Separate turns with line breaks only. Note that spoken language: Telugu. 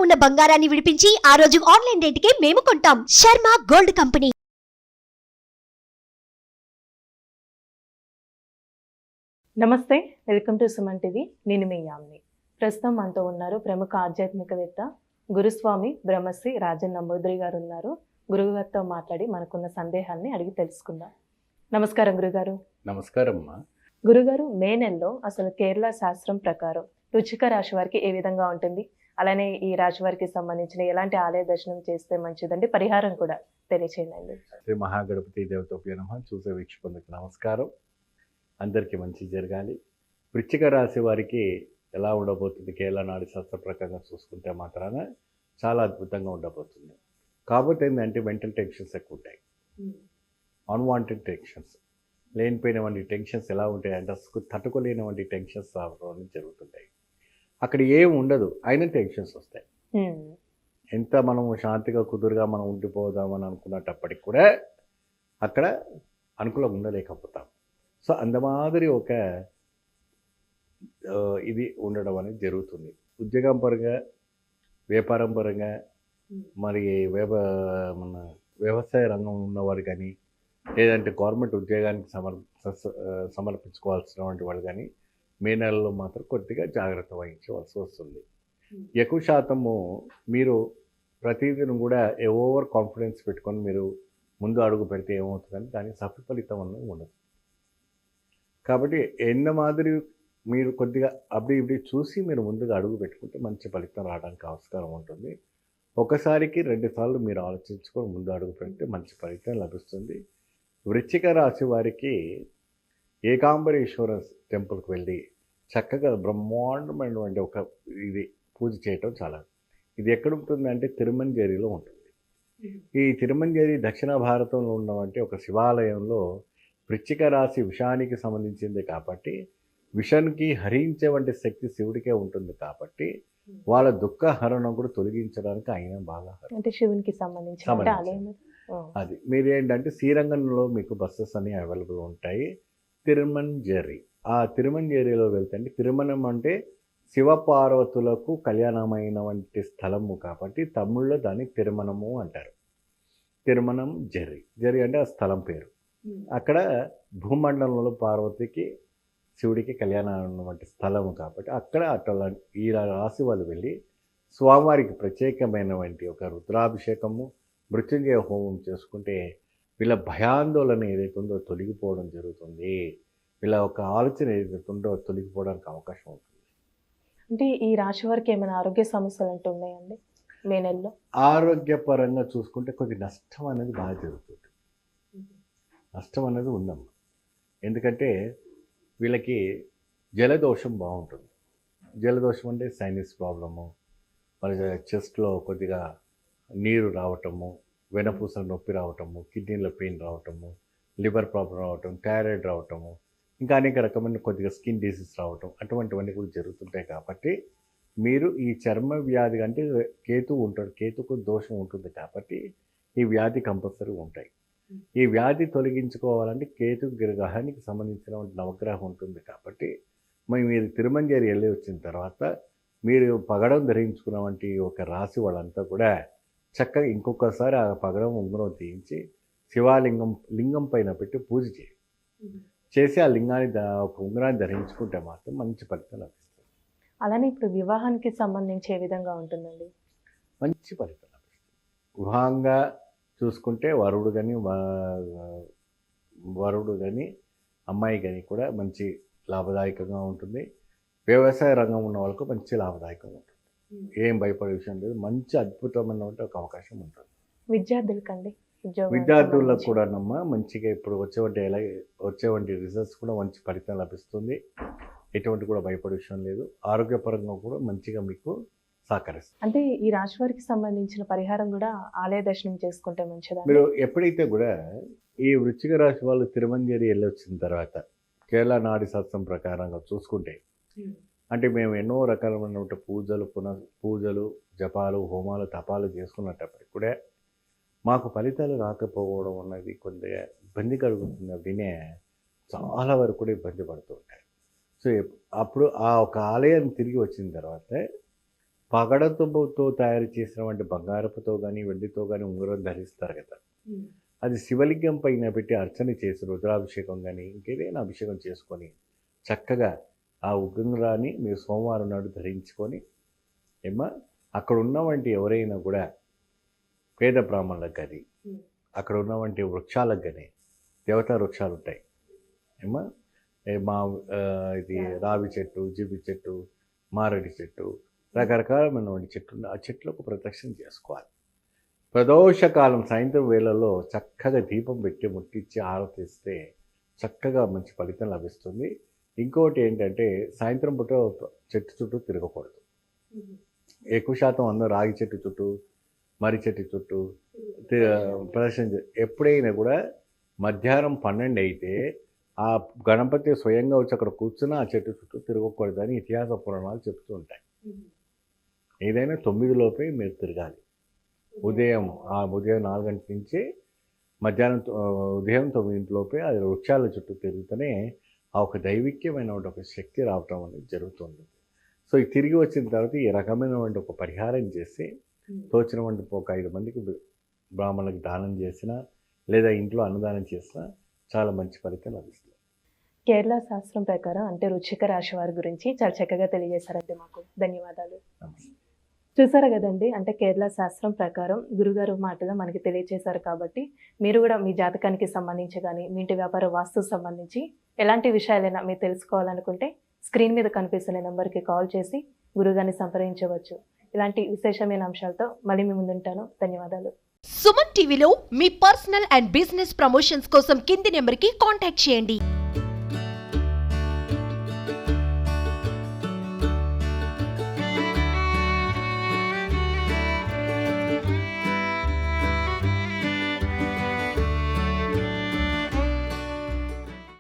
ఉన్న బంగారాన్ని విడిపించి ఆ రోజు ఆన్లైన్ రేటుకే మేము కొంటాం. Sharma gold company.
నమస్తే, వెల్కమ్ టు సుమన్ టీవీ. నేను మీ యామిని. ప్రస్తుతం మనతో ఉన్నారు ప్రముఖ ఆధ్యాత్మికవేత్త గురుస్వామి బ్రహ్మశ్రీ రాజన్ నంబూద్రి గారు ఉన్నారు. గురుగారితో మాట్లాడి మనకున్న సందేహాన్ని అడిగి తెలుసుకుందాం. నమస్కారం గురుగారు.
నమస్కారం.
గురుగారు, మే నెలలో అసలు కేరళ శాస్త్రం ప్రకారం వృశ్చిక రాశి వారికి ఏ విధంగా ఉంటుంది, అలానే ఈ రాశి వారికి సంబంధించిన ఎలాంటి ఆలయ దర్శనం చేస్తే మంచిదండి, పరిహారం కూడా తెలియచేయండి.
శ్రీ మహాగణపతి దేవతోప్య నమః. చూసే వీక్షకులకు నమస్కారం. అందరికీ మంచి జరగాలి. వృశ్చిక రాశి వారికి ఎలా ఉండబోతుంది కేరళ నాడి శాస్త్ర ప్రకారంగా చూసుకుంటే మాత్రాన చాలా అద్భుతంగా ఉండబోతుంది. కాకపోతే ఏంటంటే మెంటల్ టెన్షన్స్ ఎక్కువ ఉంటాయి, అన్వాంటెడ్ టెన్షన్స్, లేనిపోయినటువంటి టెన్షన్స్ ఎలా ఉంటాయంటే అసలు తట్టుకోలేనటువంటి టెన్షన్స్ రావడం జరుగుతుంటాయి. అక్కడ ఏం ఉండదు, అయినా టెన్షన్స్ వస్తాయి. ఎంత మనము శాంతిగా కుదురుగా మనం ఉండిపోదామని అనుకున్నప్పటికి కూడా అక్కడ అనుకూలంగా ఉండలేకపోతాం. సో అందమాదిరి ఒక ఇది ఉండడం అనేది జరుగుతుంది. ఉద్యోగం పరంగా, వ్యాపారం పరంగా, మరి మన వ్యవసాయ రంగం ఉన్నవారు కానీ, లేదంటే గవర్నమెంట్ ఉద్యోగానికి సమర్పించుకోవాల్సినటువంటి వాళ్ళు కానీ మే నెలలో మాత్రం కొద్దిగా జాగ్రత్త వహించవలసి వస్తుంది. ఎక్కువ శాతము మీరు ప్రతిదినం కూడా ఓవర్ కాన్ఫిడెన్స్ పెట్టుకొని మీరు ముందు అడుగు పెడితే ఏమవుతుందని దాని సఫలితం అన్నది ఉండదు. కాబట్టి ఎన్న మాదిరి మీరు కొద్దిగా అప్పుడు ఇప్పుడు చూసి మీరు ముందుగా అడుగు పెట్టుకుంటే మంచి ఫలితం రావడానికి ఆస్కారం ఉంటుంది. ఒకసారికి 2 సార్లు మీరు ఆలోచించుకొని ముందు అడుగు పెడితే మంచి ఫలితం లభిస్తుంది. వృశ్చిక రాశి వారికి ఏకాంబరేశ్వర టెంపుల్కి వెళ్ళి చక్కగా బ్రహ్మాండమైనటువంటి ఒక ఇది పూజ చేయటం చాలా. ఇది ఎక్కడ ఉంటుందంటే తిరుమంజేరిలో ఉంటుంది. ఈ తిరుమంజేరి దక్షిణ భారతంలో ఉన్నటువంటి ఒక శివాలయంలో వృశ్చిక రాశి విషానికి సంబంధించింది కాబట్టి విషానికి హరించేవంటి శక్తి శివుడికే ఉంటుంది కాబట్టి వాళ్ళ దుఃఖ హరణం కూడా తొలగించడానికి ఆయన బాగా
అంటే శివునికి సంబంధించి
అది. మీరు ఏంటంటే శ్రీరంగంలో మీకు బస్సెస్ అన్ని అవైలబుల్ ఉంటాయి. తిరుమంజేరి, ఆ తిరుమంజేరిలో వెళ్తే తిరుమణం అంటే శివపార్వతులకు కళ్యాణమైన వంటి స్థలము కాబట్టి తమిళ్లో దాన్ని తిరుమణము అంటారు. తిరుమణం జరి, జరి అంటే ఆ స్థలం పేరు. అక్కడ భూమండలంలో పార్వతికి శివుడికి కళ్యాణం వంటి స్థలము కాబట్టి అక్కడ అట్లా ఈ రాశి వాళ్ళు వెళ్ళి స్వామివారికి ప్రత్యేకమైనటువంటి ఒక రుద్రాభిషేకము, మృత్యుంజయ హోమం చేసుకుంటే వీళ్ళ భయాందోళన ఏదైతే ఉందో తొలగిపోవడం జరుగుతుంది. వీళ్ళ ఒక ఆలోచన ఏదైతే ఉందో తొలగిపోవడానికి అవకాశం ఉంటుంది.
అంటే ఈ రాశి వారికి ఏమైనా ఆరోగ్య సమస్యలు అంటూ ఉన్నాయండి మే నెలలో?
ఆరోగ్యపరంగా చూసుకుంటే కొద్ది నష్టం అనేది బాగా జరుగుతుంది. నష్టం అనేది ఉందమ్మా. ఎందుకంటే వీళ్ళకి జలదోషం బాగుంటుంది. జలదోషం అంటే సైనస్ ప్రాబ్లము, మరి చెస్ట్లో కొద్దిగా నీరు రావటము, వెనపూసల నొప్పి రావటము, కిడ్నీలో పెయిన్ రావటము, లివర్ ప్రాబ్లం రావటం, థైరాయిడ్ రావటము, ఇంకా అనేక రకమైన కొద్దిగా స్కిన్ డిసీజ్ రావటం, అటువంటివన్నీ కూడా జరుగుతుంటాయి. కాబట్టి మీరు ఈ చర్మ వ్యాధి అంటే కేతువు ఉంటాడు, కేతుకు దోషం ఉంటుంది కాబట్టి ఈ వ్యాధి కంపల్సరీ ఉంటాయి. ఈ వ్యాధి తొలగించుకోవాలంటే కేతు గ్రహానికి సంబంధించిన నవగ్రహం ఉంటుంది కాబట్టి మీరు తిరుమంజేరి వెళ్ళి వచ్చిన తర్వాత మీరు పగడం ధరించుకున్న వంటి ఒక రాశి వాళ్ళంతా కూడా చక్కగా ఇంకొకసారి ఆ పగడం ఉంగరం తీయించి లింగం పైన పెట్టి పూజ చేసి ఆ లింగాన్ని ఒక ఉంగరాన్ని ధరించుకుంటే మాత్రం మంచి ఫలితం లభిస్తుంది.
అలానే ఇప్పుడు వివాహానికి సంబంధించి ఏ విధంగా ఉంటుందండి?
మంచి ఫలితం లభిస్తుంది. వివాహంగా చూసుకుంటే వరుడు కానీ అమ్మాయి కానీ కూడా మంచి లాభదాయకంగా ఉంటుంది. వ్యవసాయ రంగం ఉన్న వాళ్ళకు మంచి లాభదాయకంగా ఉంటుంది. ఏం భయపడే విషయం లేదు. మంచి అద్భుతమైనటువంటి ఒక అవకాశం ఉంటుంది.
విద్యార్థులకండి,
విద్యార్థులకు కూడా మంచిగా ఇప్పుడు వచ్చేవంటి రిజల్ట్స్ కూడా మంచి ఫలితం లభిస్తుంది. ఎటువంటి కూడా భయపడే విషయం లేదు. ఆరోగ్యపరంగా కూడా మంచిగా మీకు సహకరిస్తుంది.
అంటే ఈ రాశి వారికి సంబంధించిన పరిహారం కూడా ఆలయ దర్శనం చేసుకుంటే మంచిదా?
మీరు ఎప్పుడైతే కూడా ఈ వృశ్చిక రాశి వాళ్ళు తిరుమంజేరి వెళ్ళి వచ్చిన తర్వాత కేరళ నాడి శాస్త్రం ప్రకారంగా చూసుకుంటే అంటే మేము ఎన్నో రకాలైన పూజలు, జపాలు, హోమాలు, తపాలు చేసుకున్నప్పటికీ కూడా మాకు ఫలితాలు రాకపోవడం అన్నది కొద్దిగా ఇబ్బంది కలుగుతుంది. వినే చాలా వరకు కూడా ఇబ్బంది పడుతూ ఉంటారు. సో అప్పుడు ఆ ఒక ఆలయం తిరిగి వచ్చిన తర్వాత పగడతో తయారు చేసినటువంటి బంగారపుతో కానీ వెండితో కానీ ఉంగరం ధరిస్తారు కదా, అది శివలింగం పైన పెట్టి అర్చన చేసి రుద్రాభిషేకం కానీ ఇంకేదైనా అభిషేకం చేసుకొని చక్కగా ఆ ఉంగరాన్ని మీరు సోమవారం నాడు ధరించుకొని అక్కడ ఉన్నవంటి ఎవరైనా కూడా పేద బ్రాహ్మణులకు కానీ అక్కడ ఉన్నవంటి వృక్షాలకు కానీ దేవతా వృక్షాలు ఉంటాయి ఇది రావి చెట్టు, జిబి చెట్టు, మారడి చెట్టు, రకరకాలమైనటువంటి చెట్లు ఆ చెట్లకు ప్రదక్షిణ చేసుకోవాలి. ప్రదోషకాలం సాయంత్రం వేళల్లో చక్కగా దీపం పెట్టి ముట్టించి ఆరతిస్తే చక్కగా మంచి ఫలితం లభిస్తుంది. ఇంకోటి ఏంటంటే సాయంత్రం పూట చెట్టు చుట్టూ తిరగకూడదు. ఎక్కువ శాతం అందరూ రాగి చెట్టు చుట్టూ, మర్రి చెట్టు చుట్టూ ప్రదర్శన ఎప్పుడైనా కూడా మధ్యాహ్నం 12 అయితే ఆ గణపతి స్వయంగా వచ్చి అక్కడ కూర్చుని ఆ చెట్టు చుట్టూ తిరగకూడదని ఇతిహాస పురాణాలు చెప్తూ ఉంటాయి. ఏదైనా 9 లోపే మీరు తిరగాలి. ఉదయం 4 గంటల నుంచి మధ్యాహ్నం ఉదయం 9 లోపే అది వృక్షాల చుట్టూ తిరుగుతూనే ఆ ఒక దైవిక్యమైన ఒక శక్తి రావటం అనేది జరుగుతుంది. సో ఇది తిరిగి వచ్చిన తర్వాత ఈ రకమైనటువంటి ఒక పరిహారం చేసి తోచినటువంటి ఒక 5 మందికి బ్రాహ్మణులకు దానం చేసినా లేదా ఇంట్లో అన్నదానం చేసినా చాలా మంచి ఫలితం లభిస్తుంది.
కేరళ శాస్త్రం ప్రకారం అంటే వృశ్చిక రాశి వారి గురించి చాలా చక్కగా తెలియజేశారండి మాకు. ధన్యవాదాలు.
నమస్తే.
చూసారు కదండి, అంటే కేరళ శాస్త్రం ప్రకారం గురుగారు మాటగా మనకి తెలియజేశారు. కాబట్టి మీరు కూడా మీ జాతకానికి సంబంధించి కానీ మీ ఇంటి వ్యాపార వాస్తుకు సంబంధించి ఎలాంటి విషయాలైనా మీరు తెలుసుకోవాలనుకుంటే స్క్రీన్ మీద కనిపిస్తున్న నెంబర్కి కాల్ చేసి గురుగారిని సంప్రదించవచ్చు. ఇలాంటి విశేషమైన అంశాలతో మళ్ళీ మీ ముందుంటాను. ధన్యవాదాలు.
సుమన్ టీవీలో మీ పర్సనల్ అండ్ బిజినెస్ ప్రమోషన్స్ కోసం కింది నెంబర్కి కాంటాక్ట్ చేయండి.